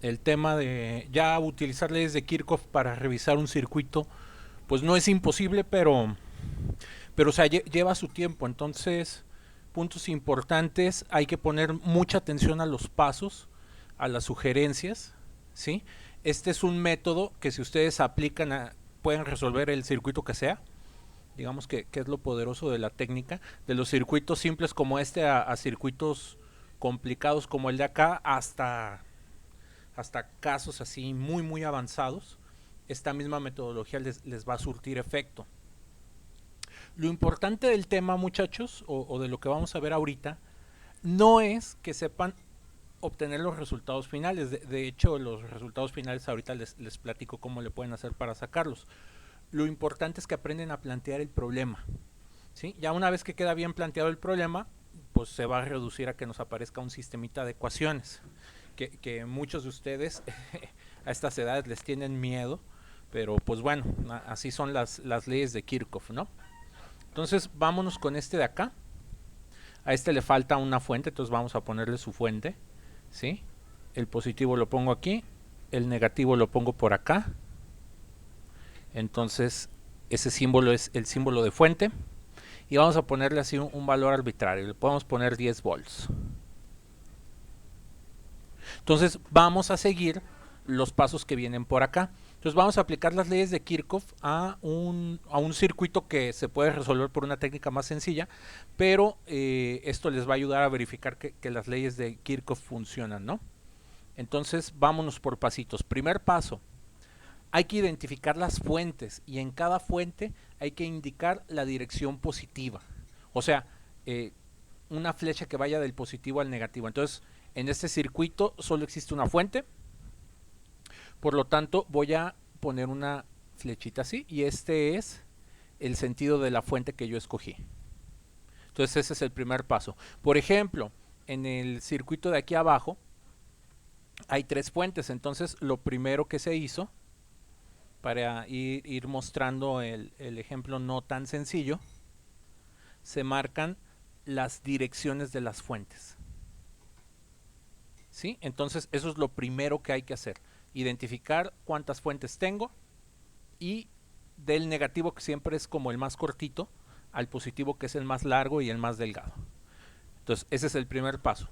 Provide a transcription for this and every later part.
el tema de ya utilizar leyes de Kirchhoff para revisar un circuito, pues no es imposible, pero o sea, lleva su tiempo. Entonces, puntos importantes, hay que poner mucha atención a los pasos, a las sugerencias, ¿sí? Este es un método que si ustedes aplican pueden resolver el circuito que sea. Digamos que es lo poderoso de la técnica, de los circuitos simples como este a circuitos complicados como el de acá, hasta casos así muy muy avanzados. Esta misma metodología les va a surtir efecto. Lo importante del tema, muchachos, o de lo que vamos a ver ahorita, no es que sepan obtener los resultados finales. De hecho, los resultados finales ahorita les platico cómo le pueden hacer para sacarlos. Lo importante es que aprenden a plantear el problema. ¿Sí? Ya una vez que queda bien planteado el problema, pues se va a reducir a que nos aparezca un sistemita de ecuaciones. Que muchos de ustedes a estas edades les tienen miedo, pero pues bueno, así son las leyes de Kirchhoff, ¿no? Entonces vámonos con este de acá. A este le falta una fuente, entonces vamos a ponerle su fuente, ¿sí? El positivo lo pongo aquí, el negativo lo pongo por acá. Entonces ese símbolo es el símbolo de fuente. Y vamos a ponerle así un valor arbitrario. Le podemos poner 10 volts. Entonces vamos a seguir los pasos que vienen por acá. Entonces vamos a aplicar las leyes de Kirchhoff a un circuito que se puede resolver por una técnica más sencilla, pero esto les va a ayudar a verificar que las leyes de Kirchhoff funcionan, ¿no? Entonces vámonos por pasitos. Primer paso, hay que identificar las fuentes y en cada fuente hay que indicar la dirección positiva. O sea, una flecha que vaya del positivo al negativo. Entonces, en este circuito solo existe una fuente. Por lo tanto, voy a poner una flechita así y este es el sentido de la fuente que yo escogí. Entonces, ese es el primer paso. Por ejemplo, en el circuito de aquí abajo hay tres fuentes. Entonces, lo primero que se hizo para ir mostrando el ejemplo no tan sencillo, se marcan las direcciones de las fuentes. ¿Sí? Entonces eso es lo primero que hay que hacer. Identificar cuántas fuentes tengo y del negativo, que siempre es como el más cortito, al positivo, que es el más largo y el más delgado. Entonces ese es el primer paso.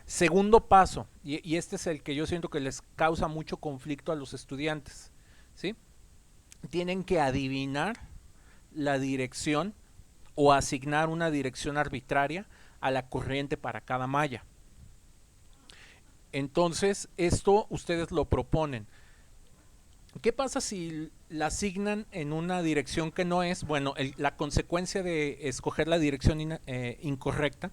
Segundo paso, y este es el que yo siento que les causa mucho conflicto a los estudiantes, ¿sí? Tienen que adivinar la dirección o asignar una dirección arbitraria a la corriente para cada malla. Entonces, esto ustedes lo proponen. ¿Qué pasa si la asignan en una dirección que no es? Bueno, la consecuencia de escoger la dirección incorrecta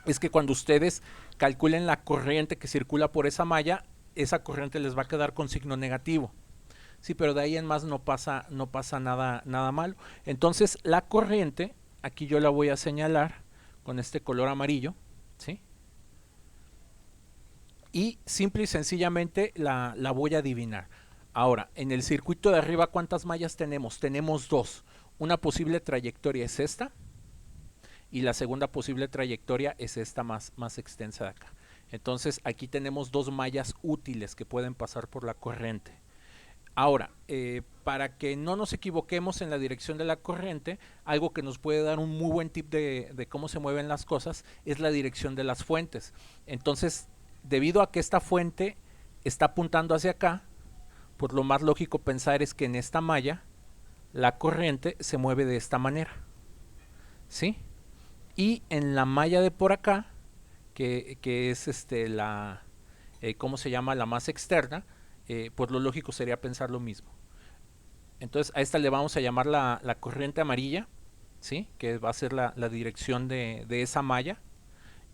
es que cuando ustedes calculen la corriente que circula por esa malla, esa corriente les va a quedar con signo negativo. Sí, pero de ahí en más no pasa nada malo. Entonces, la corriente, aquí yo la voy a señalar con este color amarillo, ¿sí? Y simple y sencillamente la voy a adivinar. Ahora, en el circuito de arriba, ¿cuántas mallas tenemos? Tenemos dos. Una posible trayectoria es esta y la segunda posible trayectoria es esta más extensa de acá. Entonces, aquí tenemos dos mallas útiles que pueden pasar por la corriente. Ahora, para que no nos equivoquemos en la dirección de la corriente, algo que nos puede dar un muy buen tip de cómo se mueven las cosas es la dirección de las fuentes. Entonces, debido a que esta fuente está apuntando hacia acá, pues lo más lógico pensar es que en esta malla la corriente se mueve de esta manera, ¿sí? Y en la malla de por acá, que es ¿cómo se llama? La más externa, pues lo lógico sería pensar lo mismo. Entonces a esta le vamos a llamar la corriente amarilla, ¿sí? Que va a ser la dirección de esa malla.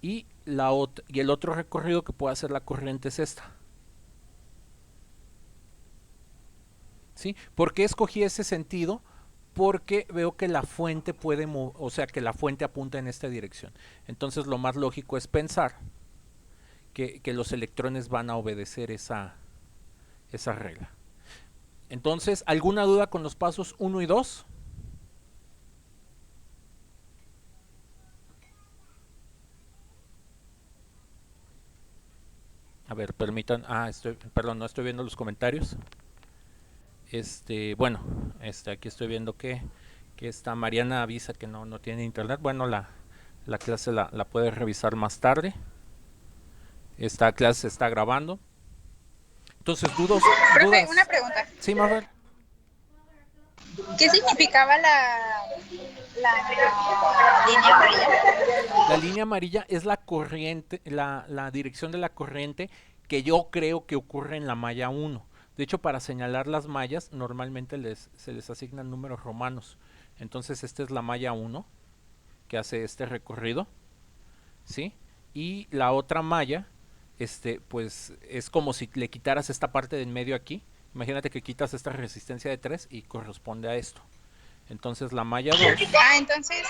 Y el otro recorrido que puede hacer la corriente es esta. ¿Sí? ¿Por qué escogí ese sentido? Porque veo que la fuente o sea, que la fuente apunta en esta dirección. Entonces lo más lógico es pensar que los electrones van a obedecer esa regla. Entonces, ¿alguna duda con los pasos uno y 2? A ver, permitan. Perdón, no estoy viendo los comentarios. Bueno, aquí estoy viendo que esta Mariana avisa que no tiene internet. Bueno, la clase la puede revisar más tarde. Esta clase se está grabando. Entonces, Profe, una dudas. pregunta. Sí, Marvel. ¿Qué significaba la línea amarilla? La línea amarilla es la corriente, la dirección de la corriente que yo creo que ocurre en la malla 1. De hecho, para señalar las mallas, normalmente se les asignan números romanos. Entonces, esta es la malla 1 que hace este recorrido, ¿sí? Y la otra malla, pues es como si le quitaras esta parte de en medio aquí. Imagínate que quitas esta resistencia de 3 y corresponde a esto. Entonces, la malla 2, Ah, entonces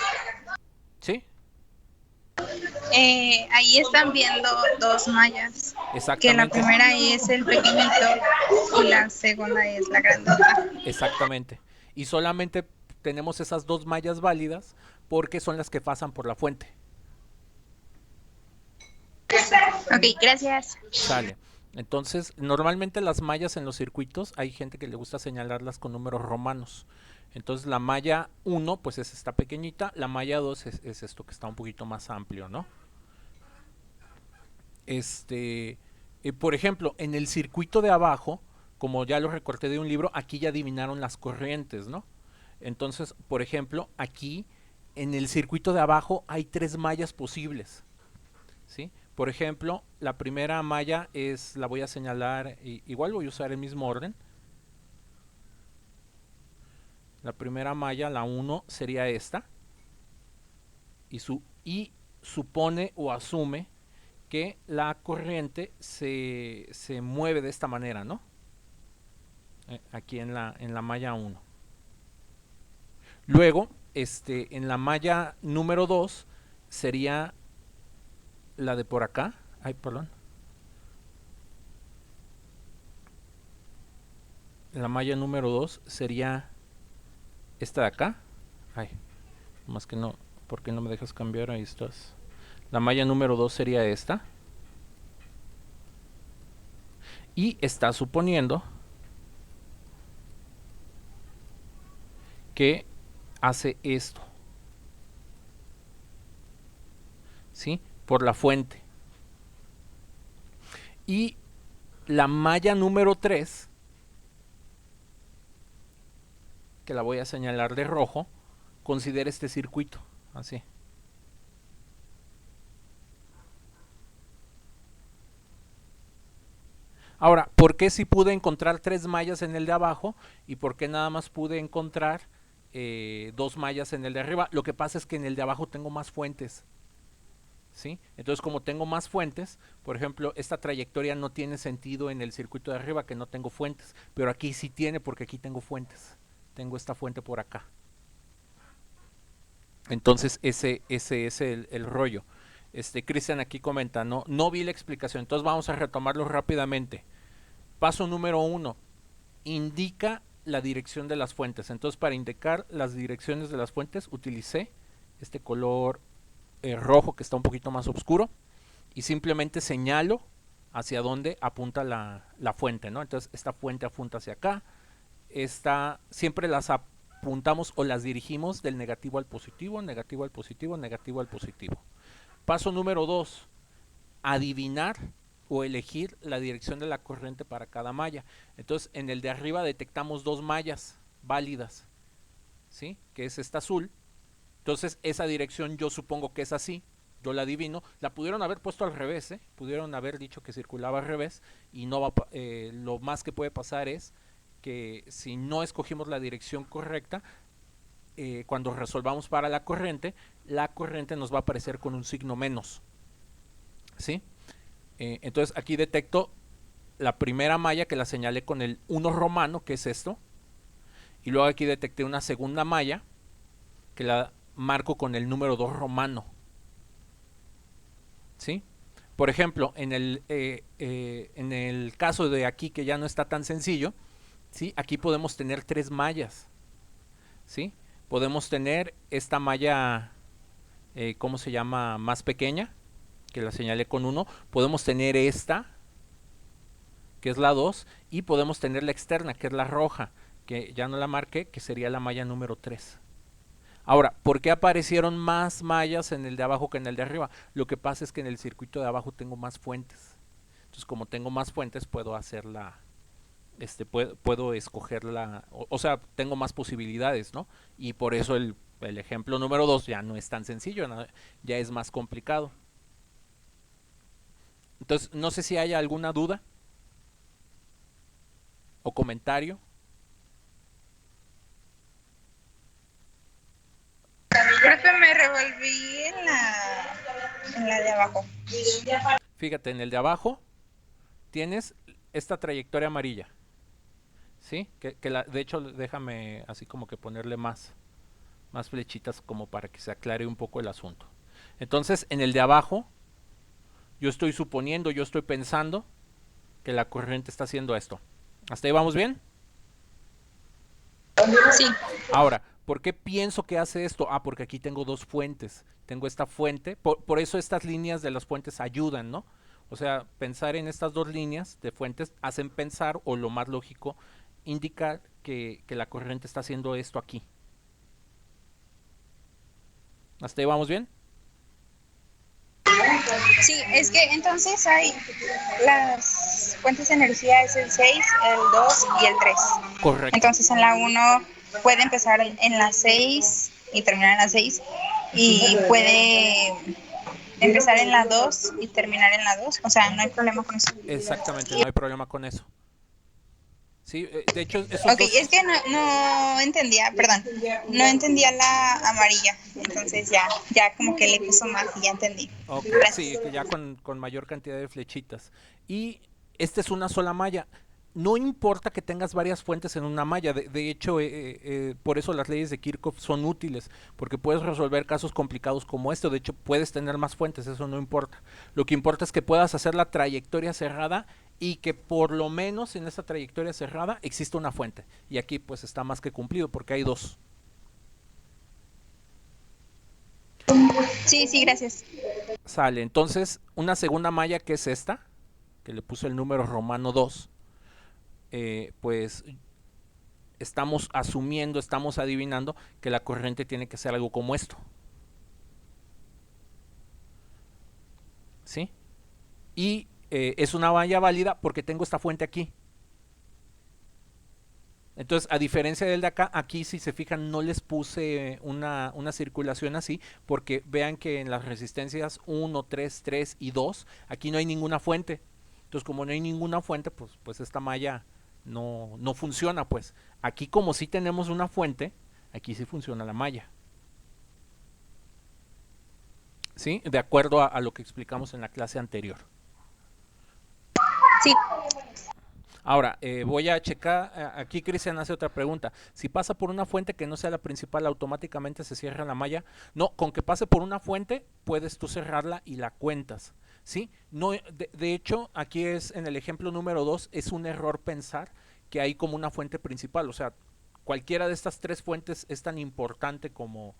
¿sí? ahí están viendo dos mallas, que la Exactamente. primera es el pequeñito y la segunda es la grandota. Exactamente. Y solamente tenemos esas dos mallas válidas porque son las que pasan por la fuente. Ok, gracias. Sale. Entonces, normalmente las mallas en los circuitos hay gente que le gusta señalarlas con números romanos. Entonces, la malla 1 pues es esta pequeñita, la malla 2 es esto que está un poquito más amplio, ¿no? Por ejemplo, en el circuito de abajo, como ya lo recorté de un libro, aquí ya adivinaron las corrientes, ¿no? Entonces, por ejemplo, aquí en el circuito de abajo hay tres mallas posibles, ¿sí? Por ejemplo, la primera malla la voy a señalar, igual voy a usar el mismo orden. La primera malla, la 1, sería esta. Y supone o asume que la corriente se mueve de esta manera, ¿no? Aquí en la malla 1. Luego, en la malla número 2 sería la de por acá. Ay, perdón. La malla número 2 sería esta de acá. Ay, más que no. ¿Por qué no me dejas cambiar? Ahí estás. La malla número 2 sería esta. Y está suponiendo que hace esto. ¿Sí? Por la fuente. Y la malla número 3, que la voy a señalar de rojo, considera este circuito. Así. Ahora, ¿por qué si pude encontrar tres mallas en el de abajo y por qué nada más pude encontrar dos mallas en el de arriba? Lo que pasa es que en el de abajo tengo más fuentes. ¿Sí? Entonces, como tengo más fuentes, por ejemplo, esta trayectoria no tiene sentido en el circuito de arriba, que no tengo fuentes, pero aquí sí tiene porque aquí tengo fuentes. Tengo esta fuente por acá. Entonces, ese es el rollo. Cristian aquí comenta, no vi la explicación, entonces vamos a retomarlo rápidamente. Paso número 1, indica la dirección de las fuentes. Entonces, para indicar las direcciones de las fuentes, utilicé este color rojo que está un poquito más oscuro y simplemente señalo hacia dónde apunta la fuente, ¿no? Entonces, esta fuente apunta hacia acá. Siempre las apuntamos o las dirigimos del negativo al positivo, negativo al positivo, negativo al positivo. Paso número 2, adivinar o elegir la dirección de la corriente para cada malla. Entonces, en el de arriba detectamos dos mallas válidas, ¿sí? Que es esta azul. Entonces, esa dirección yo supongo que es así. Yo la adivino. La pudieron haber puesto al revés, ¿eh? Pudieron haber dicho que circulaba al revés y no va, lo más que puede pasar es que si no escogimos la dirección correcta, cuando resolvamos para la corriente nos va a aparecer con un signo menos, ¿sí? Entonces aquí detecto la primera malla que la señalé con el 1 romano, que es esto, y luego aquí detecté una segunda malla que la marco con el número 2 romano, ¿sí? Por ejemplo, en el caso de aquí que ya no está tan sencillo, ¿sí? Aquí podemos tener tres mallas, ¿sí? Podemos tener esta malla, ¿cómo se llama? Más pequeña, que la señalé con 1. Podemos tener esta, que es la 2, y podemos tener la externa, que es la roja, que ya no la marqué, que sería la malla número 3. Ahora, ¿por qué aparecieron más mallas en el de abajo que en el de arriba? Lo que pasa es que en el circuito de abajo tengo más fuentes. Entonces, como tengo más fuentes, puedo hacerla, puedo escogerla, o sea, tengo más posibilidades, ¿no? Y por eso el ejemplo número 2 ya no es tan sencillo, ¿no? Ya es más complicado. Entonces, no sé si haya alguna duda o comentario. Profe, me revolví en la de abajo. Fíjate, en el de abajo tienes esta trayectoria amarilla, ¿sí? De hecho, déjame así como que ponerle más flechitas como para que se aclare un poco el asunto. Entonces, en el de abajo, yo estoy suponiendo, yo estoy pensando que la corriente está haciendo esto. ¿Hasta ahí vamos bien? Sí. Ahora, ¿por qué pienso que hace esto? Ah, porque aquí tengo dos fuentes. Tengo esta fuente, por eso estas líneas de las fuentes ayudan, ¿no? O sea, pensar en estas dos líneas de fuentes hacen pensar, o lo más lógico, indica que la corriente está haciendo esto aquí. ¿Hasta ahí vamos bien? Sí, es que entonces hay las fuentes de energía es el 6, el 2 y el 3. Correcto. Entonces en la uno puede empezar en la 6 y terminar en la 6 y puede empezar en la 2 y terminar en la 2. O sea, no hay problema con eso. Exactamente, no hay problema con eso. Sí, de hecho, esos Ok, dos. es que no entendía, perdón, no entendía la amarilla. Entonces ya como que le puso más y ya entendí. Ok, sí, Gracias. que ya con mayor cantidad de flechitas. Y esta es una sola malla. No importa que tengas varias fuentes en una malla. De hecho, por eso las leyes de Kirchhoff son útiles, porque puedes resolver casos complicados como este. De hecho, puedes tener más fuentes, eso no importa. Lo que importa es que puedas hacer la trayectoria cerrada y que por lo menos en esa trayectoria cerrada exista una fuente. Y aquí pues está más que cumplido, porque hay dos. Sí, sí, gracias. Sale, entonces una segunda malla que es esta, que le puse el número romano 2, pues estamos asumiendo, estamos adivinando que la corriente tiene que ser algo como esto. ¿Sí? Y es una malla válida porque tengo esta fuente aquí. Entonces, a diferencia del de acá, aquí si se fijan no les puse una circulación así, porque vean que en las resistencias 1, 3, 3 y 2, aquí no hay ninguna fuente. Entonces, como no hay ninguna fuente, pues esta malla no funciona, pues. Aquí como sí tenemos una fuente, aquí sí funciona la malla. ¿Sí? De acuerdo a lo que explicamos en la clase anterior. Sí, Ahora, voy a checar, aquí Cristian hace otra pregunta. Si pasa por una fuente que no sea la principal, ¿automáticamente se cierra la malla? No, con que pase por una fuente, puedes tú cerrarla y la cuentas. ¿Sí? No, de hecho, aquí es en el ejemplo número 2, es un error pensar que hay como una fuente principal. O sea, cualquiera de estas tres fuentes es tan importante como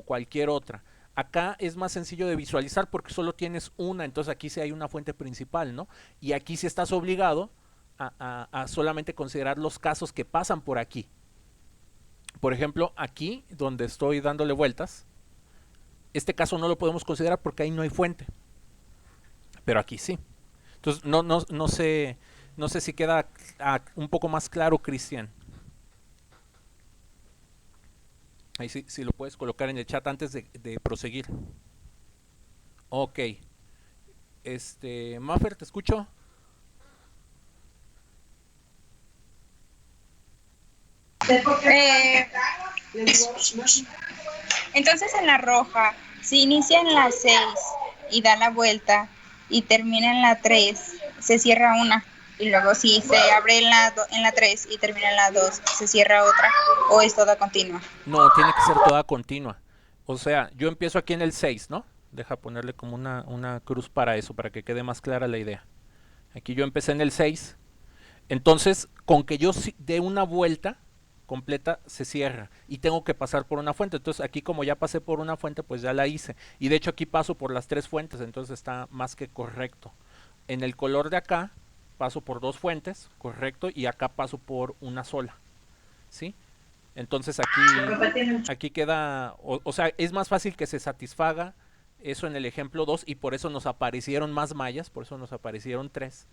cualquier otra. Acá es más sencillo de visualizar porque solo tienes una, entonces aquí sí hay una fuente principal, ¿no? Y aquí sí estás obligado a solamente considerar los casos que pasan por aquí. Por ejemplo, aquí donde estoy dándole vueltas, este caso no lo podemos considerar porque ahí no hay fuente, pero aquí sí. Entonces, no sé si queda un poco más claro, Cristian. Ahí sí, sí lo puedes colocar en el chat antes de proseguir. Ok. Maffer, ¿te escucho? Eh, entonces en la roja, si inicia en la 6 y da la vuelta y termina en la 3, se cierra una. Y luego si se abre en la 3 y termina en la 2, se cierra otra. O es toda continua. No, tiene que ser toda continua. O sea, yo empiezo aquí en el 6, ¿no? Deja ponerle como una cruz para eso, para que quede más clara la idea. Aquí yo empecé en el 6. Entonces, con que yo dé una vuelta completa, se cierra. Y tengo que pasar por una fuente. Entonces, aquí como ya pasé por una fuente, pues ya la hice. Y de hecho aquí paso por las tres fuentes, entonces está más que correcto. En el color de acá, paso por dos fuentes, correcto, y acá paso por una sola, ¿sí? Entonces aquí queda, o sea, es más fácil que se satisfaga eso en el ejemplo 2 y por eso nos aparecieron más mallas, por eso nos aparecieron 3.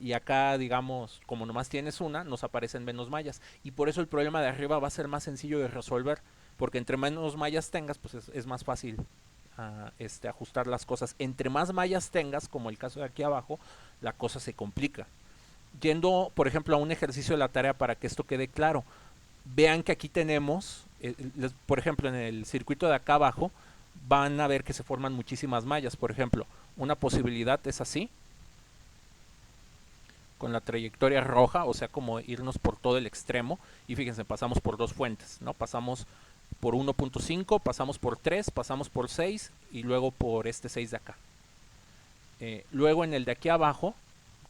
Y acá, digamos, como nomás tienes una, nos aparecen menos mallas. Y por eso el problema de arriba va a ser más sencillo de resolver, porque entre menos mallas tengas, pues es más fácil ajustar las cosas. Entre más mallas tengas, como el caso de aquí abajo, la cosa se complica. Yendo, por ejemplo, a un ejercicio de la tarea para que esto quede claro. Vean que aquí tenemos, por ejemplo, en el circuito de acá abajo, van a ver que se forman muchísimas mallas. Por ejemplo, una posibilidad es así, con la trayectoria roja, o sea, como irnos por todo el extremo. Y fíjense, pasamos por dos fuentes, ¿no? Pasamos por 1.5, pasamos por 3, pasamos por 6 y luego por este 6 de acá. Luego en el de aquí abajo,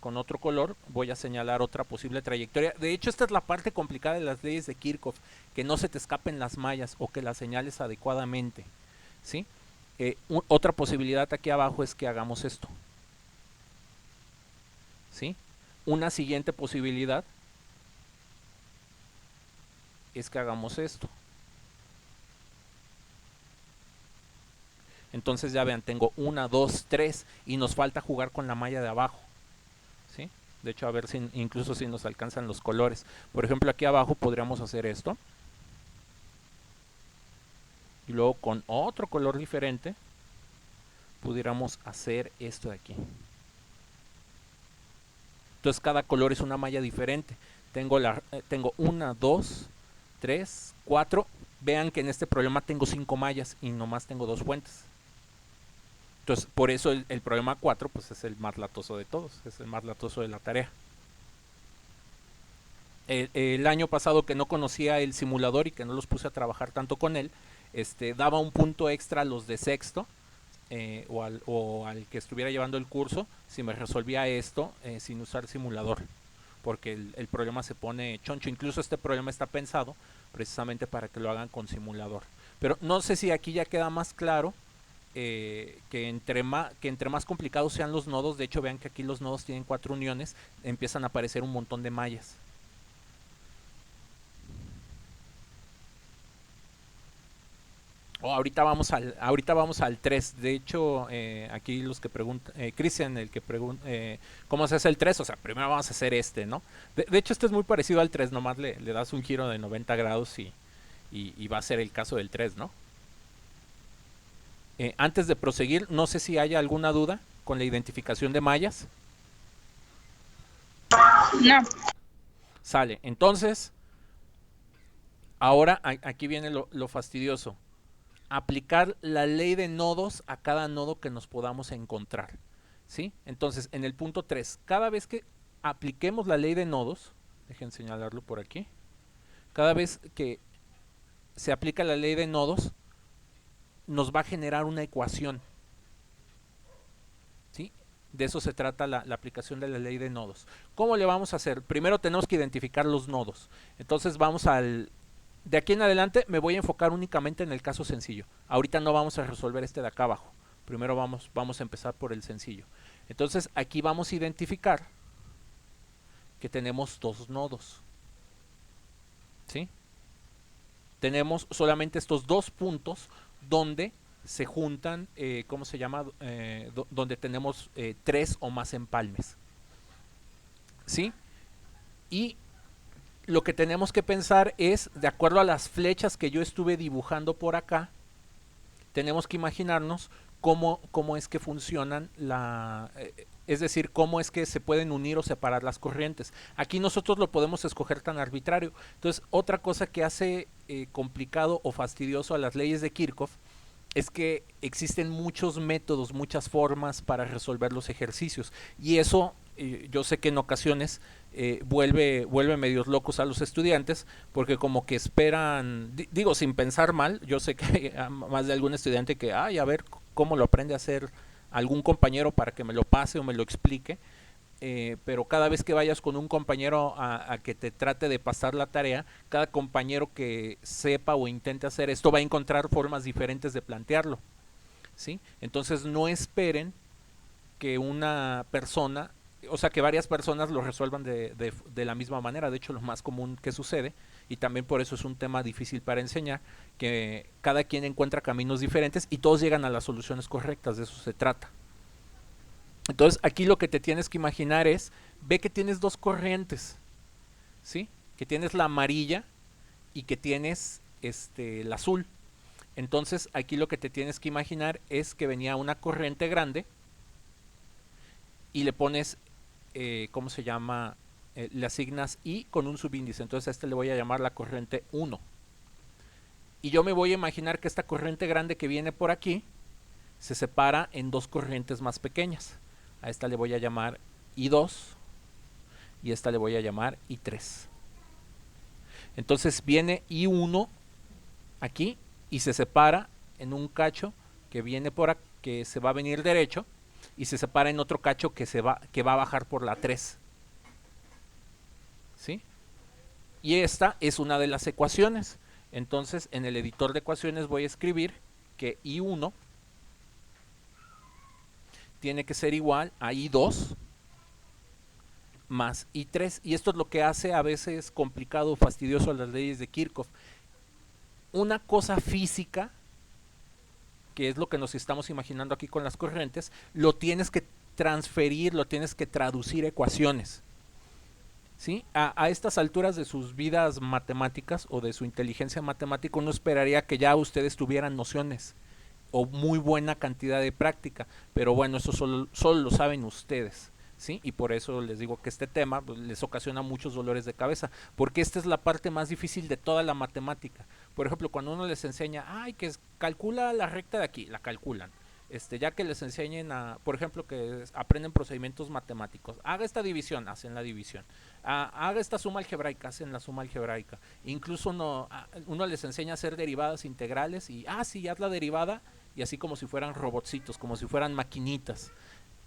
con otro color, voy a señalar otra posible trayectoria. De hecho, esta es la parte complicada de las leyes de Kirchhoff, que no se te escapen las mallas o que las señales adecuadamente, ¿sí? Otra posibilidad aquí abajo es que hagamos esto, ¿sí? Una siguiente posibilidad es que hagamos esto. Entonces ya vean, tengo 1, 2, 3 y nos falta jugar con la malla de abajo, ¿sí? De hecho, a ver si incluso si nos alcanzan los colores. Por ejemplo, aquí abajo podríamos hacer esto. Y luego con otro color diferente pudiéramos hacer esto de aquí. Entonces cada color es una malla diferente. Tengo 1, 2, 3, 4. Vean que en este problema tengo 5 mallas y nomás tengo 2 fuentes. Entonces por eso el problema 4 pues es el más latoso de todos. Es el más latoso de la tarea. El año pasado que no conocía el simulador y que no los puse a trabajar tanto con él, daba un punto extra a los de sexto. O al que estuviera llevando el curso si me resolvía esto sin usar simulador, porque el problema se pone choncho. Incluso este problema está pensado precisamente para que lo hagan con simulador. Pero no sé si aquí ya queda más claro que entre más complicados sean los nodos. De hecho, vean que aquí los nodos tienen 4 uniones, empiezan a aparecer un montón de mallas. Ahorita vamos al 3. De hecho, aquí los que preguntan, Cristian, el que pregunta, ¿cómo se hace el 3? O sea, primero vamos a hacer ¿no? De hecho, este es muy parecido al 3, nomás le das un giro de 90 grados y va a ser el caso del 3, ¿no? Antes de proseguir, no sé si haya alguna duda con la identificación de mallas. No. Sale, entonces, ahora aquí viene lo fastidioso. Aplicar la ley de nodos a cada nodo que nos podamos encontrar, ¿sí? Entonces, en el punto 3, cada vez que apliquemos la ley de nodos, dejen señalarlo por aquí, cada vez que se aplica la ley de nodos, nos va a generar una ecuación, ¿sí? De eso se trata la aplicación de la ley de nodos. ¿Cómo le vamos a hacer? Primero tenemos que identificar los nodos. Entonces vamos de aquí en adelante me voy a enfocar únicamente en el caso sencillo. Ahorita no vamos a resolver este de acá abajo. Primero vamos a empezar por el sencillo. Entonces aquí vamos a identificar que tenemos 2 nodos, ¿sí? Tenemos solamente estos 2 puntos donde se juntan, ¿cómo se llama? Donde tenemos 3 o más empalmes, ¿sí? Y lo que tenemos que pensar es, de acuerdo a las flechas que yo estuve dibujando por acá, tenemos que imaginarnos cómo es que funcionan es decir, cómo es que se pueden unir o separar las corrientes. Aquí nosotros lo podemos escoger tan arbitrario. Entonces, otra cosa que hace complicado o fastidioso a las leyes de Kirchhoff es que existen muchos métodos, muchas formas para resolver los ejercicios. Y eso yo sé que en ocasiones vuelve medios locos a los estudiantes, porque como que esperan, digo sin pensar mal, yo sé que hay más de algún estudiante que, a ver cómo lo aprende a hacer algún compañero para que me lo pase o me lo explique. Pero cada vez que vayas con un compañero a que te trate de pasar la tarea, cada compañero que sepa o intente hacer esto va a encontrar formas diferentes de plantearlo, ¿sí? Entonces no esperen que una persona o sea, que varias personas lo resuelvan de la misma manera. De hecho, lo más común que sucede, y también por eso es un tema difícil para enseñar, que cada quien encuentra caminos diferentes y todos llegan a las soluciones correctas, de eso se trata. Entonces, aquí lo que te tienes que imaginar es, ve que tienes dos corrientes, ¿sí? Que tienes la amarilla y que tienes el azul. Entonces, aquí lo que te tienes que imaginar es que venía una corriente grande y le pones, ¿cómo se llama? Le asignas I con un subíndice. Entonces a este le voy a llamar la corriente 1. Y yo me voy a imaginar que esta corriente grande que viene por aquí se separa en dos corrientes más pequeñas. A esta le voy a llamar I2 y a esta le voy a llamar I3. Entonces viene I1 aquí y se separa en un cacho que viene por aquí, que se va a venir derecho, y se separa en otro cacho que va a bajar por la 3. ¿Sí? Y esta es una de las ecuaciones. Entonces en el editor de ecuaciones voy a escribir que I1 tiene que ser igual a I2 más I3. Y esto es lo que hace a veces complicado o fastidioso las leyes de Kirchhoff. Una cosa física, que es lo que nos estamos imaginando aquí con las corrientes, lo tienes que transferir, lo tienes que traducir a ecuaciones. ¿Sí? A estas alturas de sus vidas matemáticas o de su inteligencia matemática, uno esperaría que ya ustedes tuvieran nociones o muy buena cantidad de práctica, pero bueno, eso solo lo saben ustedes. ¿Sí? Y por eso les digo que este tema pues, les ocasiona muchos dolores de cabeza, porque esta es la parte más difícil de toda la matemática. Por ejemplo, cuando uno les enseña, ay, que calcula la recta de aquí, la calculan. Ya que les enseñen por ejemplo, que aprenden procedimientos matemáticos, haga esta división, hacen la división, haga esta suma algebraica, hacen la suma algebraica. Incluso uno les enseña a hacer derivadas integrales y, sí, haz la derivada, y así como si fueran robotcitos, como si fueran maquinitas.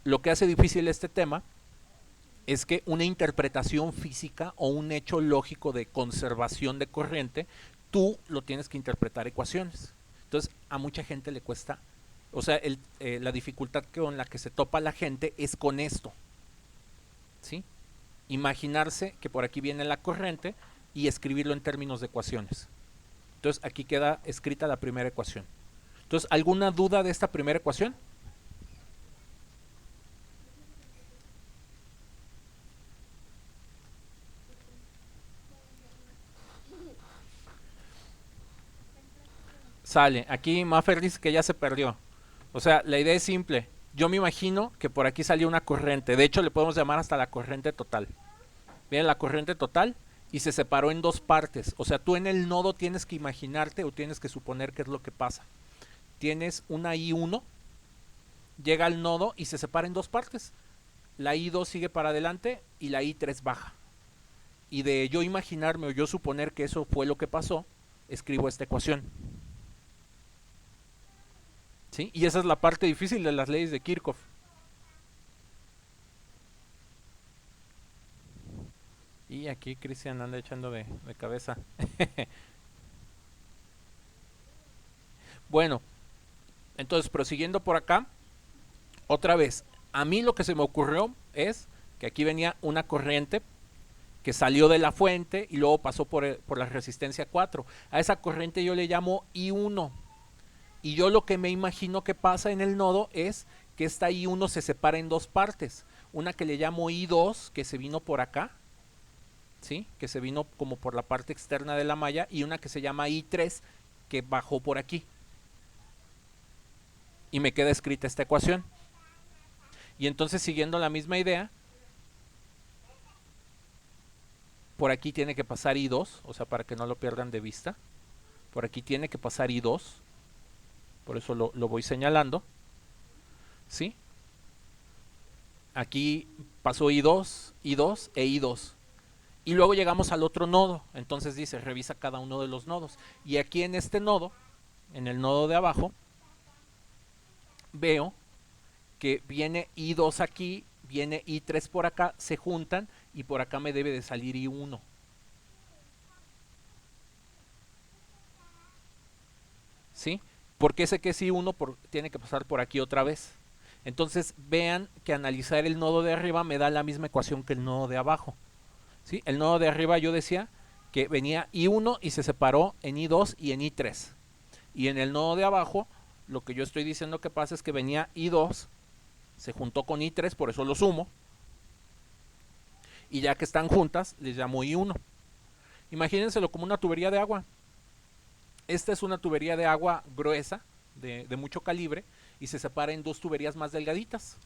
Lo que hace difícil este tema es que una interpretación física o un hecho lógico de conservación de corriente, tú lo tienes que interpretar ecuaciones. Entonces, a mucha gente le cuesta, o sea, la dificultad con la que se topa la gente es con esto. ¿Sí? Imaginarse que por aquí viene la corriente y escribirlo en términos de ecuaciones. Entonces, aquí queda escrita la primera ecuación. Entonces, ¿alguna duda de esta primera ecuación? Sale, aquí Maffer dice que ya se perdió. O sea, la idea es simple. Yo me imagino que por aquí salió una corriente. De hecho, le podemos llamar hasta la corriente total. Viene la corriente total y se separó en dos partes. O sea, tú en el nodo tienes que imaginarte o tienes que suponer qué es lo que pasa. Tienes una I1, llega al nodo y se separa en dos partes. La I2 sigue para adelante y la I3 baja. Y de yo imaginarme o yo suponer que eso fue lo que pasó, escribo esta ecuación. ¿Sí? Y esa es la parte difícil de las leyes de Kirchhoff. Y aquí Cristian anda echando de cabeza. Bueno, entonces prosiguiendo por acá, otra vez, a mí lo que se me ocurrió es que aquí venía una corriente que salió de la fuente y luego pasó por la resistencia 4. A esa corriente yo le llamo I1. Y yo lo que me imagino que pasa en el nodo es que esta I1 se separa en dos partes. Una que le llamo I2, que se vino por acá, ¿sí? Que se vino como por la parte externa de la malla, y una que se llama I3, que bajó por aquí. Y me queda escrita esta ecuación. Y entonces, siguiendo la misma idea, por aquí tiene que pasar I2, o sea, para que no lo pierdan de vista. Por aquí tiene que pasar I2, por eso lo voy señalando. ¿Sí? Aquí pasó I2, I2 e I2. Y luego llegamos al otro nodo. Entonces dice, revisa cada uno de los nodos. Y aquí en este nodo, en el nodo de abajo, veo que viene I2 aquí, viene I3 por acá, se juntan y por acá me debe de salir I1. ¿Sí? ¿Por qué sé que es I1? Tiene que pasar por aquí otra vez. Entonces vean que analizar el nodo de arriba me da la misma ecuación que el nodo de abajo. ¿Sí? El nodo de arriba yo decía que venía I1 y se separó en I2 y en I3. Y en el nodo de abajo, lo que yo estoy diciendo que pasa es que venía I2, se juntó con I3, por eso lo sumo. Y ya que están juntas, les llamo I1. Imagínenselo como una tubería de agua. Esta es una tubería de agua gruesa, de mucho calibre, y se separa en dos tuberías más delgaditas.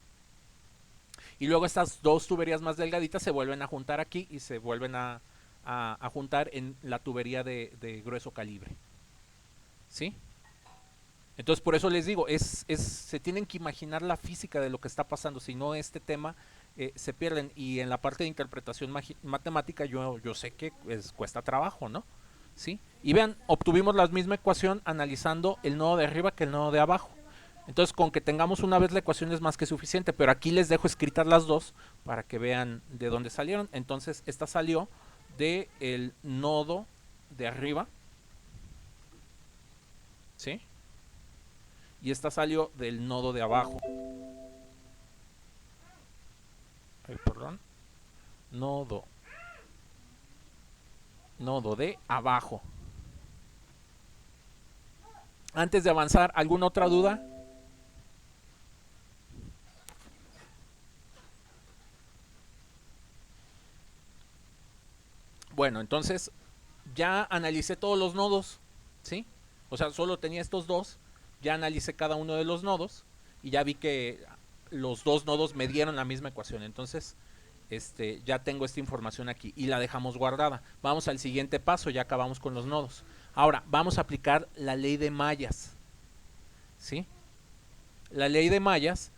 Y luego estas dos tuberías más delgaditas se vuelven a juntar aquí y se vuelven a juntar en la tubería de grueso calibre. ¿Sí? Entonces por eso les digo, se tienen que imaginar la física de lo que está pasando, si no este tema se pierden. Y en la parte de interpretación matemática yo sé que cuesta trabajo, ¿no? ¿Sí? Y vean, obtuvimos la misma ecuación analizando el nodo de arriba que el nodo de abajo. Entonces con que tengamos una vez la ecuación es más que suficiente, pero aquí les dejo escritas las dos para que vean de dónde salieron. Entonces esta salió del nodo de arriba, ¿sí? Y esta salió del nodo de abajo. Ay, perdón. Nodo de abajo. Antes de avanzar, ¿alguna otra duda? Bueno, entonces ya analicé todos los nodos, ¿sí? O sea, solo tenía estos dos, ya analicé cada uno de los nodos y ya vi que los dos nodos me dieron la misma ecuación. Entonces, ya tengo esta información aquí y la dejamos guardada. Vamos al siguiente paso, ya acabamos con los nodos. Ahora, vamos a aplicar la ley de mallas, ¿sí? La ley de mallas,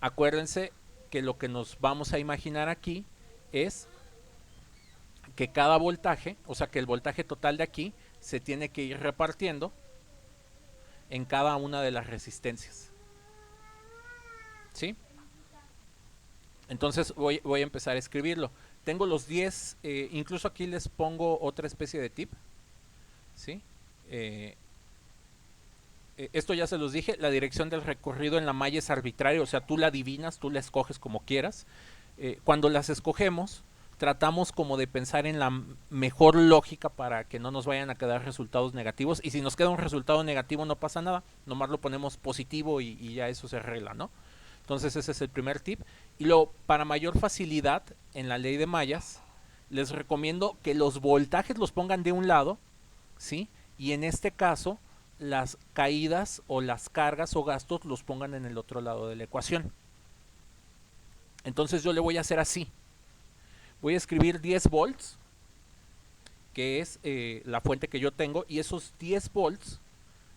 acuérdense que lo que nos vamos a imaginar aquí es que cada voltaje, o sea que el voltaje total de aquí se tiene que ir repartiendo en cada una de las resistencias. ¿Sí? Entonces voy a empezar a escribirlo. Tengo los 10, incluso aquí les pongo otra especie de tip. ¿Sí? Esto ya se los dije, la dirección del recorrido en la malla es arbitraria, o sea, tú la adivinas, tú la escoges como quieras. Cuando las escogemos, tratamos como de pensar en la mejor lógica para que no nos vayan a quedar resultados negativos. Y si nos queda un resultado negativo no pasa nada, nomás lo ponemos positivo y ya eso se arregla, ¿no? Entonces ese es el primer tip. Y luego, para mayor facilidad en la ley de mallas, les recomiendo que los voltajes los pongan de un lado, ¿sí? Y en este caso, las caídas o las cargas o gastos los pongan en el otro lado de la ecuación. Entonces yo le voy a hacer así. Voy a escribir 10 volts, que es la fuente que yo tengo, y esos 10 volts,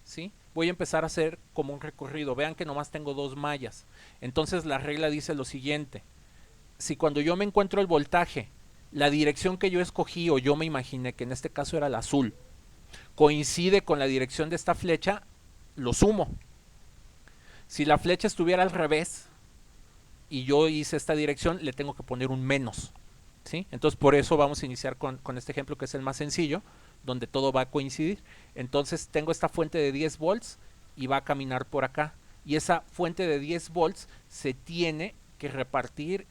¿sí? Voy a empezar a hacer como un recorrido. Vean que nomás tengo dos mallas. Entonces la regla dice lo siguiente: si cuando yo me encuentro el voltaje, la dirección que yo escogí o yo me imaginé, que en este caso era el azul, coincide con la dirección de esta flecha, lo sumo. Si la flecha estuviera al revés y yo hice esta dirección, le tengo que poner un menos. ¿Sí? Entonces por eso vamos a iniciar con este ejemplo, que es el más sencillo, donde todo va a coincidir. Entonces tengo esta fuente de 10 volts y va a caminar por acá, y esa fuente de 10 volts se tiene que repartir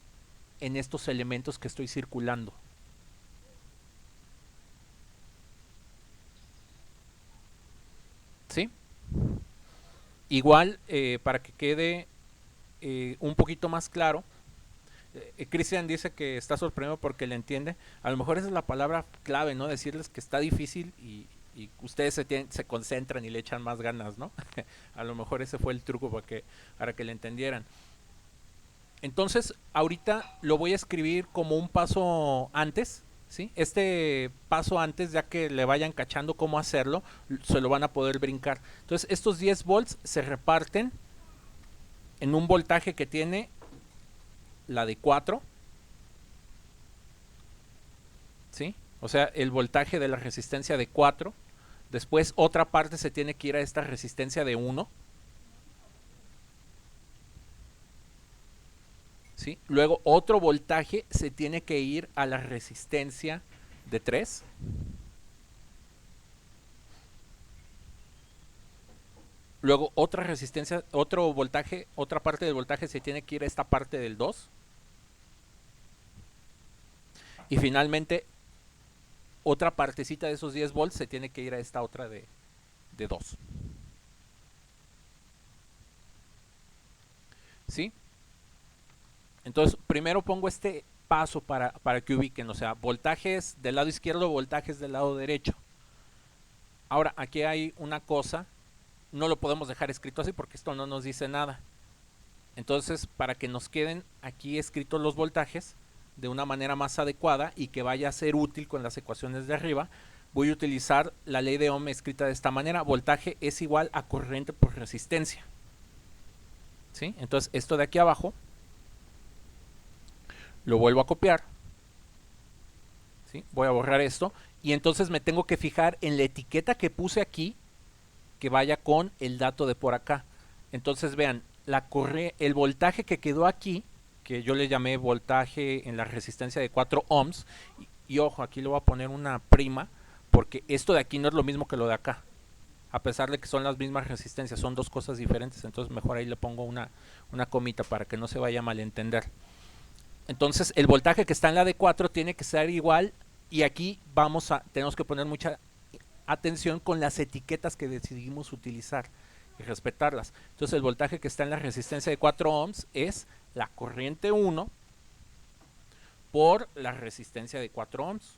en estos elementos que estoy circulando. ¿Sí? Igual, para que quede un poquito más claro, Cristian dice que está sorprendido porque le entiende. A lo mejor esa es la palabra clave, ¿no? Decirles que está difícil y ustedes se concentran y le echan más ganas, ¿no? A lo mejor ese fue el truco para que le entendieran. Entonces, ahorita lo voy a escribir como un paso antes, ¿sí? Este paso antes, ya que le vayan cachando cómo hacerlo, se lo van a poder brincar. Entonces, estos 10 volts se reparten en un voltaje que tiene la de 4, ¿sí? O sea, el voltaje de la resistencia de 4. Después otra parte se tiene que ir a esta resistencia de 1, ¿sí? Luego otro voltaje se tiene que ir a la resistencia de 3. Luego otra resistencia, otro voltaje, otra parte del voltaje se tiene que ir a esta parte del 2. Y finalmente otra partecita de esos 10 volts se tiene que ir a esta otra de 2. ¿Sí? Entonces primero pongo este paso para que ubiquen, o sea, voltajes del lado izquierdo, voltajes del lado derecho. Ahora, aquí hay una cosa, no lo podemos dejar escrito así porque esto no nos dice nada. Entonces, para que nos queden aquí escritos los voltajes de una manera más adecuada y que vaya a ser útil con las ecuaciones de arriba, voy a utilizar la ley de Ohm escrita de esta manera: voltaje es igual a corriente por resistencia. ¿Sí? Entonces, esto de aquí abajo lo vuelvo a copiar. ¿Sí? Voy a borrar esto y entonces me tengo que fijar en la etiqueta que puse aquí que vaya con el dato de por acá. Entonces vean, el voltaje que quedó aquí, que yo le llamé voltaje en la resistencia de 4 ohms, y ojo, aquí le voy a poner una prima, porque esto de aquí no es lo mismo que lo de acá, a pesar de que son las mismas resistencias, son dos cosas diferentes. Entonces mejor ahí le pongo una comita para que no se vaya a malentender. Entonces el voltaje que está en la de 4 tiene que ser igual, y aquí tenemos que poner mucha atención con las etiquetas que decidimos utilizar y respetarlas. Entonces el voltaje que está en la resistencia de 4 ohms es la corriente 1 por la resistencia de 4 ohms.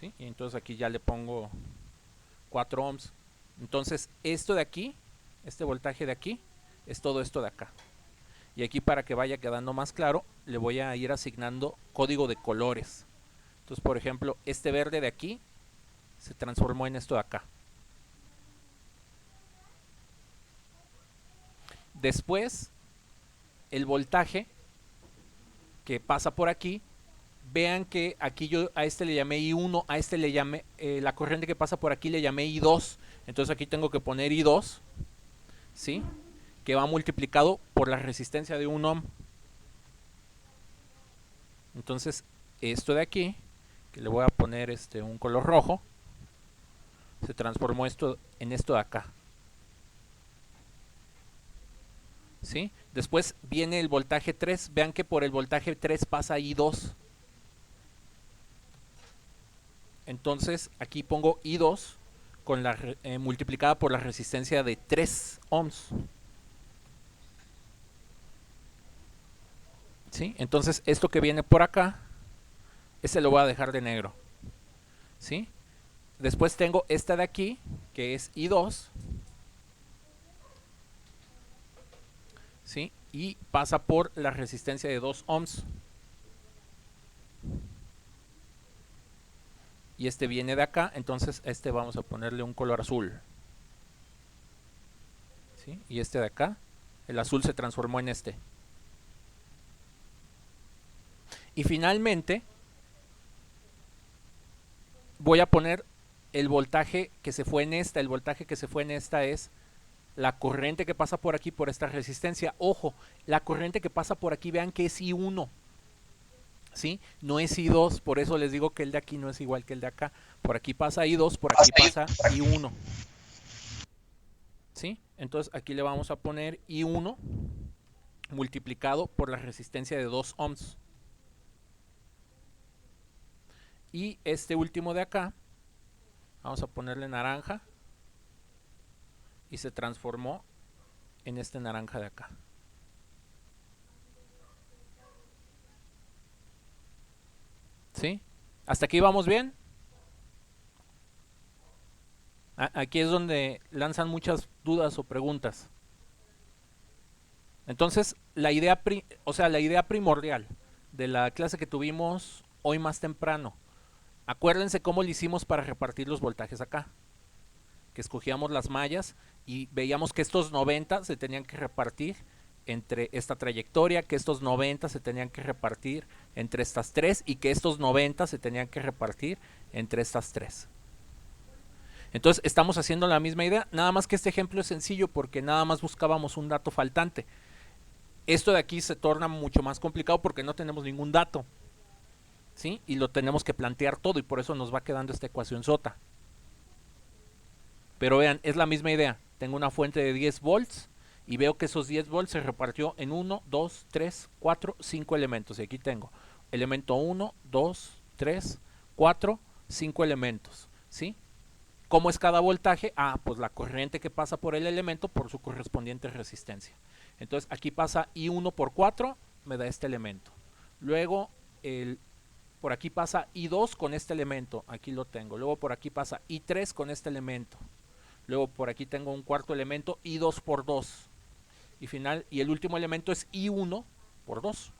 ¿Sí? Y entonces aquí ya le pongo 4 ohms. Entonces esto de aquí, este voltaje de aquí, es todo esto de acá. Y aquí, para que vaya quedando más claro, le voy a ir asignando código de colores. Entonces, por ejemplo, este verde de aquí se transformó en esto de acá. Después, el voltaje que pasa por aquí, vean que aquí yo a este le llamé I1, a este le llamé, la corriente que pasa por aquí le llamé I2. Entonces aquí tengo que poner I2, ¿sí? Que va multiplicado por la resistencia de 1 ohm. Entonces esto de aquí, que le voy a poner un color rojo, se transformó en esto de acá. ¿Sí? Después viene el voltaje 3. Vean que por el voltaje 3 pasa I2. Entonces aquí pongo I2 con multiplicada por la resistencia de 3 ohms. ¿Sí? Entonces esto que viene por acá, ese lo voy a dejar de negro. ¿Sí? Después tengo esta de aquí, que es I2. ¿Sí? Y pasa por la resistencia de 2 ohms. Y este viene de acá, entonces vamos a ponerle un color azul. ¿Sí? Y este de acá, el azul se transformó en este. Y finalmente voy a poner el voltaje que se fue en esta. El voltaje que se fue en esta es la corriente que pasa por aquí, por esta resistencia. Ojo, la corriente que pasa por aquí, vean que es I1. ¿Sí? No es I2, por eso les digo que el de aquí no es igual que el de acá. Por aquí pasa I2, por aquí pasa I1. ¿Sí? Entonces aquí le vamos a poner I1 multiplicado por la resistencia de 2 ohms. Y este último de acá, vamos a ponerle naranja, y se transformó en este naranja de acá. ¿Sí? ¿Hasta aquí vamos bien? Aquí es donde lanzan muchas dudas o preguntas. Entonces, la idea primordial de la clase que tuvimos hoy más temprano, acuérdense cómo lo hicimos para repartir los voltajes acá. Que escogíamos las mallas y veíamos que estos 90 se tenían que repartir entre esta trayectoria, que estos 90 se tenían que repartir entre estas tres, y que estos 90 se tenían que repartir entre estas tres. Entonces estamos haciendo la misma idea, nada más que este ejemplo es sencillo porque nada más buscábamos un dato faltante. Esto de aquí se torna mucho más complicado porque no tenemos ningún dato, ¿sí? Y lo tenemos que plantear todo, y por eso nos va quedando esta ecuación sota. Pero vean, es la misma idea. tengo una fuente de 10 volts y veo que esos 10 volts se repartió en 1, 2, 3, 4, 5 elementos. Y aquí tengo elemento 1, 2, 3, 4, 5 elementos, ¿sí? ¿Cómo es cada voltaje? Ah, pues la corriente que pasa por el elemento por su correspondiente resistencia. Entonces aquí pasa I1 por 4, me da este elemento. Luego por aquí pasa I2 con este elemento, aquí lo tengo. Luego por aquí pasa I3 con este elemento. Luego por aquí tengo un cuarto elemento, I2 por 2. Y el último elemento es I1 por 2.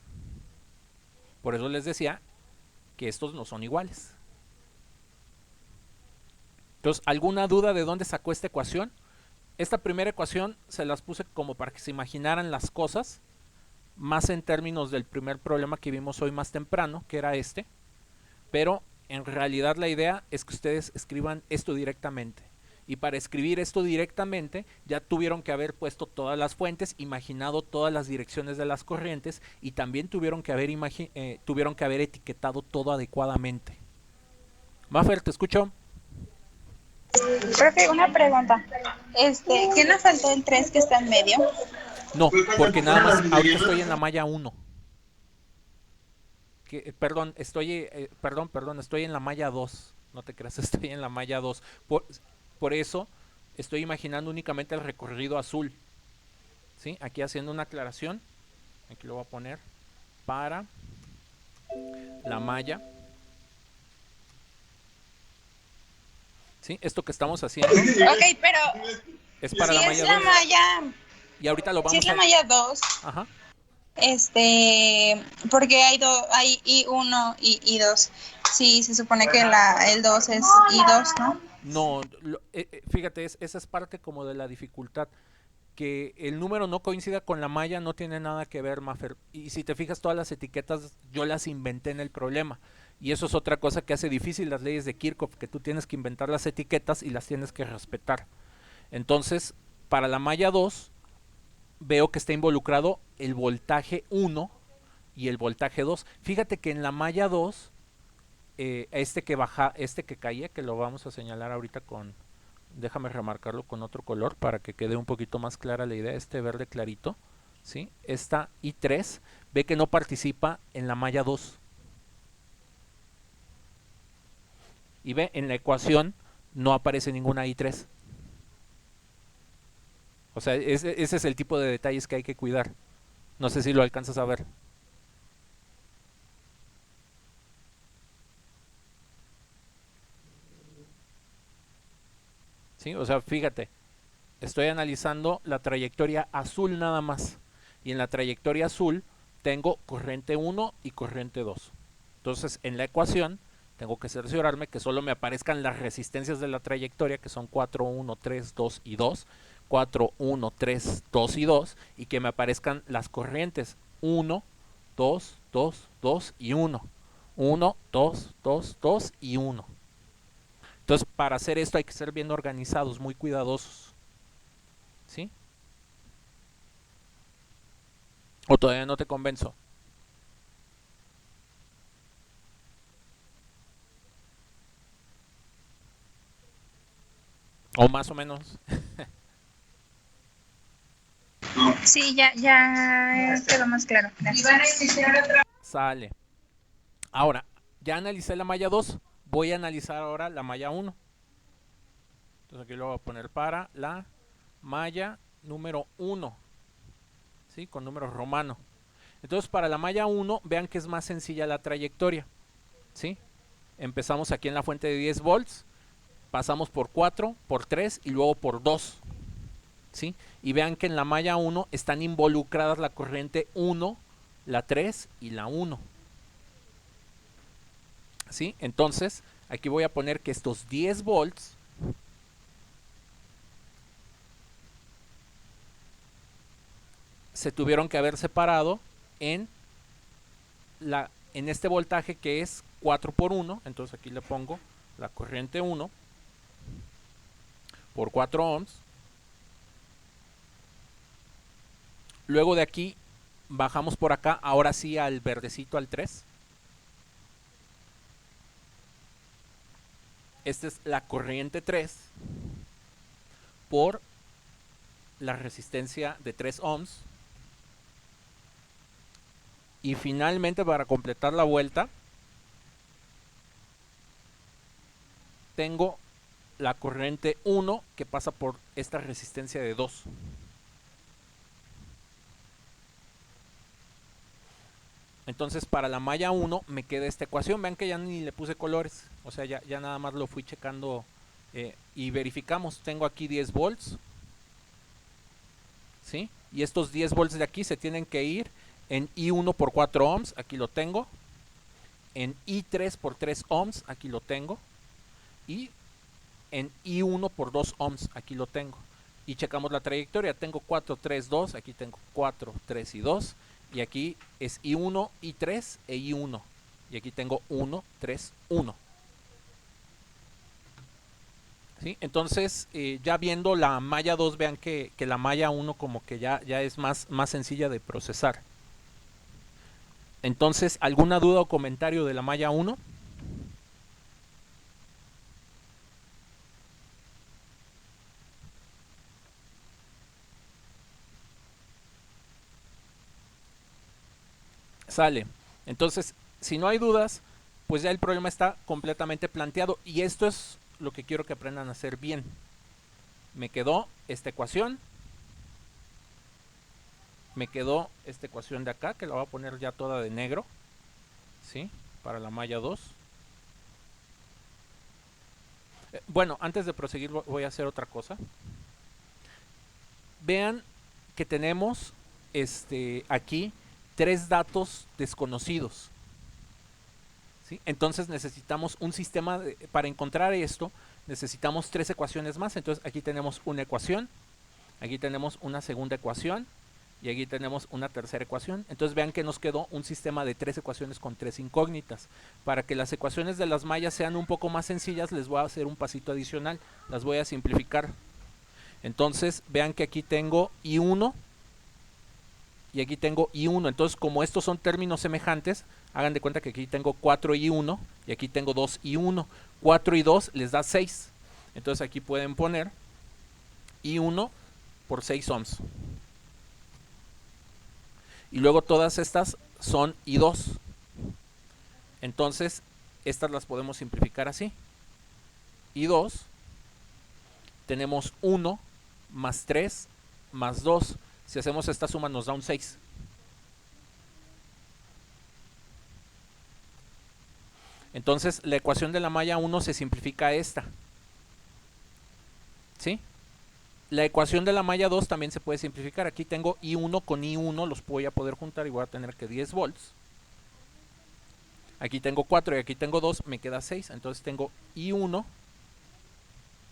Por eso les decía que estos no son iguales. Entonces, ¿alguna duda de dónde sacó esta ecuación? Esta primera ecuación se las puse como para que se imaginaran las cosas, más en términos del primer problema que vimos hoy más temprano, que era este. Pero en realidad la idea es que ustedes escriban esto directamente. Y para escribir esto directamente ya tuvieron que haber puesto todas las fuentes, imaginado todas las direcciones de las corrientes y también tuvieron que haber etiquetado todo adecuadamente. Maffer, ¿te escucho? Profe, una pregunta. ¿Qué nos faltó el 3 que está en medio? No, porque nada más ahorita estoy en la malla 1. Perdón, estoy en la malla 2. No te creas, estoy en la malla 2. Por eso estoy imaginando únicamente el recorrido azul. ¿Sí? Aquí haciendo una aclaración. Aquí lo voy a poner para la malla. ¿Sí? Esto que estamos haciendo. Ok, pero es para si la es malla la 2. malla, Y ahorita lo vamos si es la malla 2, Ajá. porque hay I1 y I2. Sí, se supone que el 2 es I2, ¿no? No, fíjate, esa es parte como de la dificultad. Que el número no coincida con la malla no tiene nada que ver, Maffer. Y si te fijas, todas las etiquetas yo las inventé en el problema. Y eso es otra cosa que hace difícil las leyes de Kirchhoff, que tú tienes que inventar las etiquetas y las tienes que respetar. Entonces, para la malla 2, veo que está involucrado el voltaje 1 y el voltaje 2. Fíjate que en la malla 2, este que caía, que lo vamos a señalar ahorita con... Déjame remarcarlo con otro color para que quede un poquito más clara la idea. Este verde clarito, ¿sí? Esta I3, ve que no participa en la malla 2. Y ve, en la ecuación no aparece ninguna I3. O sea, ese es el tipo de detalles que hay que cuidar. No sé si lo alcanzas a ver. ¿Sí? O sea, fíjate, estoy analizando la trayectoria azul nada más. Y en la trayectoria azul tengo corriente 1 y corriente 2. Entonces, en la ecuación tengo que cerciorarme que solo me aparezcan las resistencias de la trayectoria, que son 4, 1, 3, 2 y 2. 4, 1, 3, 2 y 2. Y que me aparezcan las corrientes 1, 2, 2, 2 y 1. 1, 2, 2, 2 y 1. Entonces, para hacer esto hay que ser bien organizados, muy cuidadosos. ¿Sí? ¿O todavía no te convenzo? O más o menos. Sí, ya quedó más claro. Gracias. Sale. Ahora, ya analicé la malla 2. Voy a analizar ahora la malla 1. Entonces aquí lo voy a poner para la malla número 1. ¿Sí? Con número romano. Entonces para la malla 1, vean que es más sencilla la trayectoria. ¿Sí? Empezamos aquí en la fuente de 10 volts. Pasamos por 4, por 3 y luego por 2. ¿Sí? Y vean que en la malla 1 están involucradas la corriente 1, la 3 y la 1. ¿Sí? Entonces, aquí voy a poner que estos 10 volts se tuvieron que haber separado en este voltaje que es 4 por 1. Entonces aquí le pongo la corriente 1 por 4 ohms. Luego de aquí bajamos por acá, ahora sí al verdecito, al 3. Esta es la corriente 3 por la resistencia de 3 ohms. Y finalmente, para completar la vuelta, tengo la corriente 1 que pasa por esta resistencia de 2. Entonces para la malla 1 me queda esta ecuación. Vean que ya ni le puse colores. O sea, ya nada más lo fui checando y verificamos. Tengo aquí 10 volts. ¿Sí? Y estos 10 volts de aquí se tienen que ir en I1 por 4 ohms. Aquí lo tengo. En I3 por 3 ohms. Aquí lo tengo. Y en I1 por 2 ohms. Aquí lo tengo. Y checamos la trayectoria. Tengo 4, 3, 2. Aquí tengo 4, 3 y 2. Y aquí es I1, I3 e I1. Y aquí tengo 1, 3, 1. ¿Sí? Entonces, ya viendo la malla 2, vean que la malla 1 como que ya es más sencilla de procesar. Entonces, ¿alguna duda o comentario de la malla 1? Sale. Entonces, si no hay dudas, pues ya el problema está completamente planteado. Y esto es lo que quiero que aprendan a hacer bien. Me quedó esta ecuación. Me quedó esta ecuación de acá, que la voy a poner ya toda de negro. ¿Sí? Para la malla 2. Bueno, antes de proseguir voy a hacer otra cosa. Vean que tenemos aquí 3 datos desconocidos. ¿Sí? Entonces necesitamos un sistema para encontrar esto. Necesitamos 3 ecuaciones más. Entonces aquí tenemos una ecuación, aquí tenemos una segunda ecuación y aquí tenemos una tercera ecuación. Entonces vean que nos quedó un sistema de 3 ecuaciones con 3 incógnitas. Para que las ecuaciones de las mallas sean un poco más sencillas, les voy a hacer un pasito adicional. Las voy a simplificar. Entonces vean que aquí tengo I1 y aquí tengo I1. Entonces, como estos son términos semejantes, hagan de cuenta que aquí tengo 4I1 y aquí tengo 2I1. 4 y 2 les da 6. Entonces aquí pueden poner I1 por 6 ohms. Y luego todas estas son I2. Entonces, estas las podemos simplificar así. I2 tenemos 1 más 3 más 2. Si hacemos esta suma nos da un 6. Entonces la ecuación de la malla 1 se simplifica a esta. ¿Sí? La ecuación de la malla 2 también se puede simplificar. Aquí tengo I1 con I1, los voy a poder juntar y voy a tener que 10 volts. Aquí tengo 4 y aquí tengo 2, me queda 6. Entonces tengo I1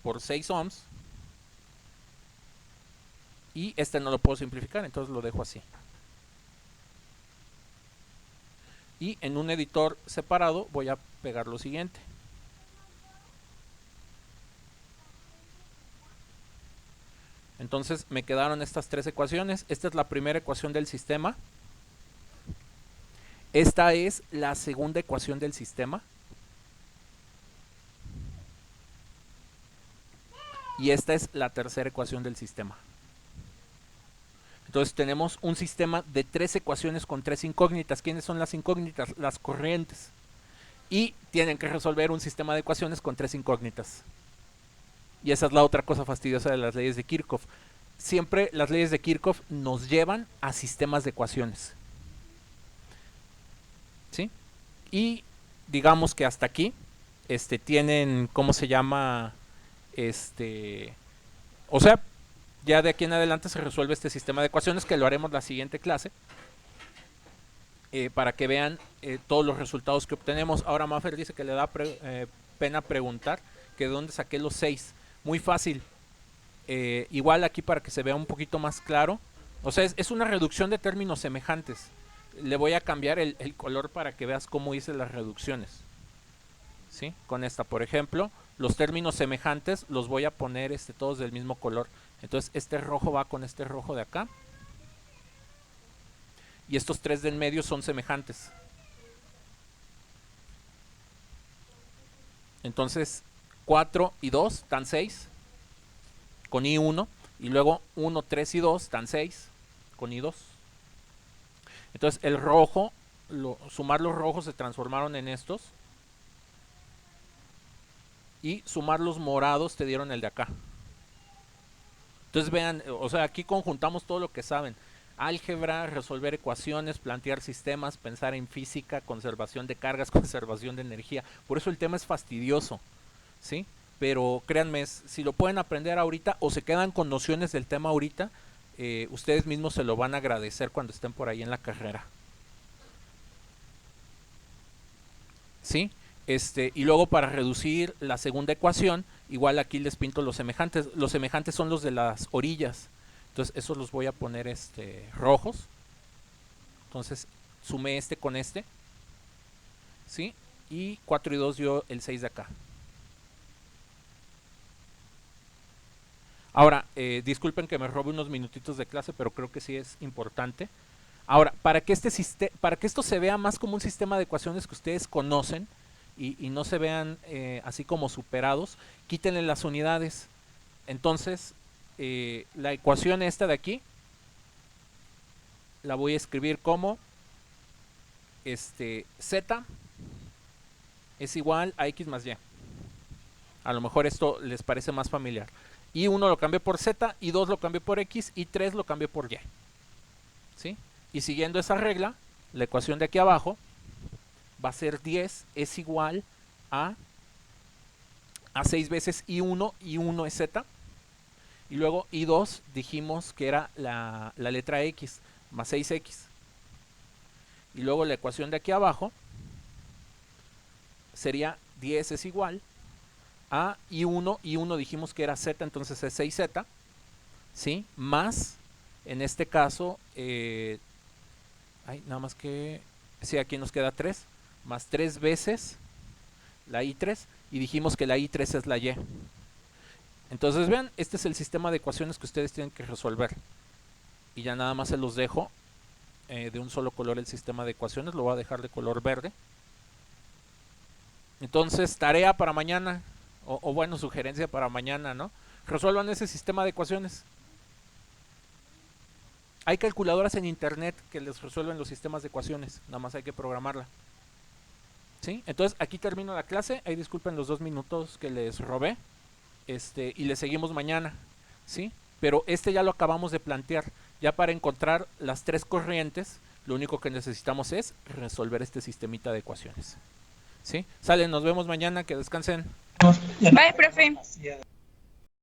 por 6 ohms. Y este no lo puedo simplificar, entonces lo dejo así. Y en un editor separado voy a pegar lo siguiente. Entonces me quedaron estas 3 ecuaciones. Esta es la primera ecuación del sistema. Esta es la segunda ecuación del sistema. Y esta es la tercera ecuación del sistema. Entonces tenemos un sistema de 3 ecuaciones con 3 incógnitas. ¿Quiénes son las incógnitas? Las corrientes. Y tienen que resolver un sistema de ecuaciones con 3 incógnitas. Y esa es la otra cosa fastidiosa de las leyes de Kirchhoff. Siempre las leyes de Kirchhoff nos llevan a sistemas de ecuaciones. ¿Sí? Y digamos que hasta aquí tienen, ¿cómo se llama? O sea, ya de aquí en adelante se resuelve este sistema de ecuaciones, que lo haremos la siguiente clase, para que vean todos los resultados que obtenemos. Ahora Maffer dice que le da pena preguntar que de dónde saqué los 6. Muy fácil. Igual aquí para que se vea un poquito más claro. O sea, es una reducción de términos semejantes. Le voy a cambiar el color para que veas cómo hice las reducciones. ¿Sí? Con esta, por ejemplo, los términos semejantes los voy a poner todos del mismo color. Entonces este rojo va con este rojo de acá. Y estos 3 del medio son semejantes. Entonces 4 y 2 dan 6 con I1. Y luego 1, 3 y 2 dan 6 con I2. Entonces el rojo, sumar los rojos se transformaron en estos. Y sumar los morados te dieron el de acá. Entonces vean, o sea, aquí conjuntamos todo lo que saben. Álgebra, resolver ecuaciones, plantear sistemas, pensar en física, conservación de cargas, conservación de energía. Por eso el tema es fastidioso, ¿sí? Pero créanme, si lo pueden aprender ahorita o se quedan con nociones del tema ahorita, ustedes mismos se lo van a agradecer cuando estén por ahí en la carrera. ¿Sí? Y luego para reducir la segunda ecuación, igual aquí les pinto los semejantes. Los semejantes son los de las orillas. Entonces esos los voy a poner rojos. Entonces sumé este con este. ¿Sí? Y 4 y 2 dio el 6 de acá. Ahora, disculpen que me robe unos minutitos de clase, pero creo que sí es importante. Ahora, para que esto se vea más como un sistema de ecuaciones que ustedes conocen y no se vean así como superados, quítenle las unidades. Entonces, la ecuación esta de aquí la voy a escribir como z es igual a x más y. A lo mejor esto les parece más familiar. Y 1 lo cambié por z, y 2 lo cambié por x, y 3 lo cambié por y. ¿Sí? Y siguiendo esa regla, la ecuación de aquí abajo va a ser 10 es igual a 6 veces i1, i1 es z. Y luego i2 dijimos que era la letra x, más 6x. Y luego la ecuación de aquí abajo sería 10 es igual a i1, i1 dijimos que era z, entonces es 6z, ¿sí? Más, en este caso, nada más que, sí, aquí nos queda 3, más 3 veces la i3, y dijimos que la i3 es la y. Entonces vean, este es el sistema de ecuaciones que ustedes tienen que resolver. Y ya nada más se los dejo de un solo color el sistema de ecuaciones, lo voy a dejar de color verde. Entonces, tarea para mañana, o bueno, sugerencia para mañana, ¿no? Resuelvan ese sistema de ecuaciones. Hay calculadoras en internet que les resuelven los sistemas de ecuaciones, nada más hay que programarla. ¿Sí? Entonces, aquí termino la clase, ahí disculpen los 2 minutos que les robé, y le seguimos mañana, ¿sí? Pero ya lo acabamos de plantear. Ya para encontrar las 3 corrientes, lo único que necesitamos es resolver este sistemita de ecuaciones. ¿Sí? Sale, nos vemos mañana, que descansen. Bye, profe.